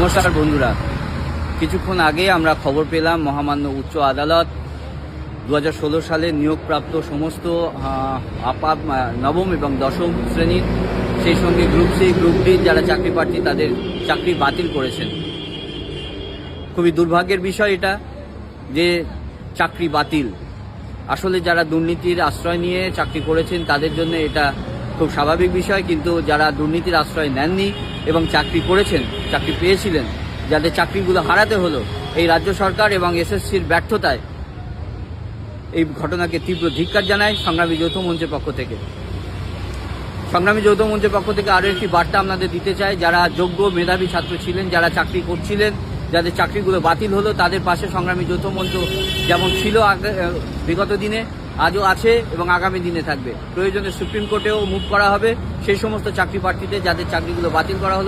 নমস্কার বন্ধুরা, কিছুক্ষণ আগে আমরা খবর পেলাম মহামান্য উচ্চ আদালত 2016 সালে নিয়োগপ্রাপ্ত সমস্ত আপাত নবম এবং দশম শ্রেণীর, সেই সঙ্গে গ্রুপ সি গ্রুপ ডি যারা চাকরি প্রার্থী তাদের চাকরি বাতিল করেছেন। খুবই দুর্ভাগ্যের বিষয় এটা যে চাকরি বাতিল। আসলে যারা দুর্নীতির আশ্রয় নিয়ে চাকরি করেছেন তাদের জন্য এটা খুব স্বাভাবিক বিষয়, কিন্তু যারা দুর্নীতির আশ্রয় নেননি এবং চাকরি করেছেন, চাকরি পেয়েছিলেন, যাদের চাকরিগুলো হারাতে হলো এই রাজ্য সরকার এবং এসএসসির ব্যর্থতায়, এই ঘটনাকে তীব্র ধিক্কার জানায় সংগ্রামী যৌথ মঞ্চের পক্ষ থেকে। সংগ্রামী যৌথ মঞ্চের পক্ষ থেকে আরও একটি বার্তা আপনাদের দিতে চাই, যারা যোগ্য মেধাবী ছাত্র ছিলেন, যারা চাকরি করছিলেন, যাদের চাকরিগুলো বাতিল হলো, তাদের পাশে সংগ্রামী যৌথ মঞ্চ যেমন ছিল বিগত দিনে, আজও আছে এবং আগামী দিনে থাকবে। প্রয়োজনে সুপ্রিম কোর্টেও মুভ করা হবে সেই সমস্ত চাকরি প্রার্থীদের যাদের চাকরিগুলো বাতিল করা হলো।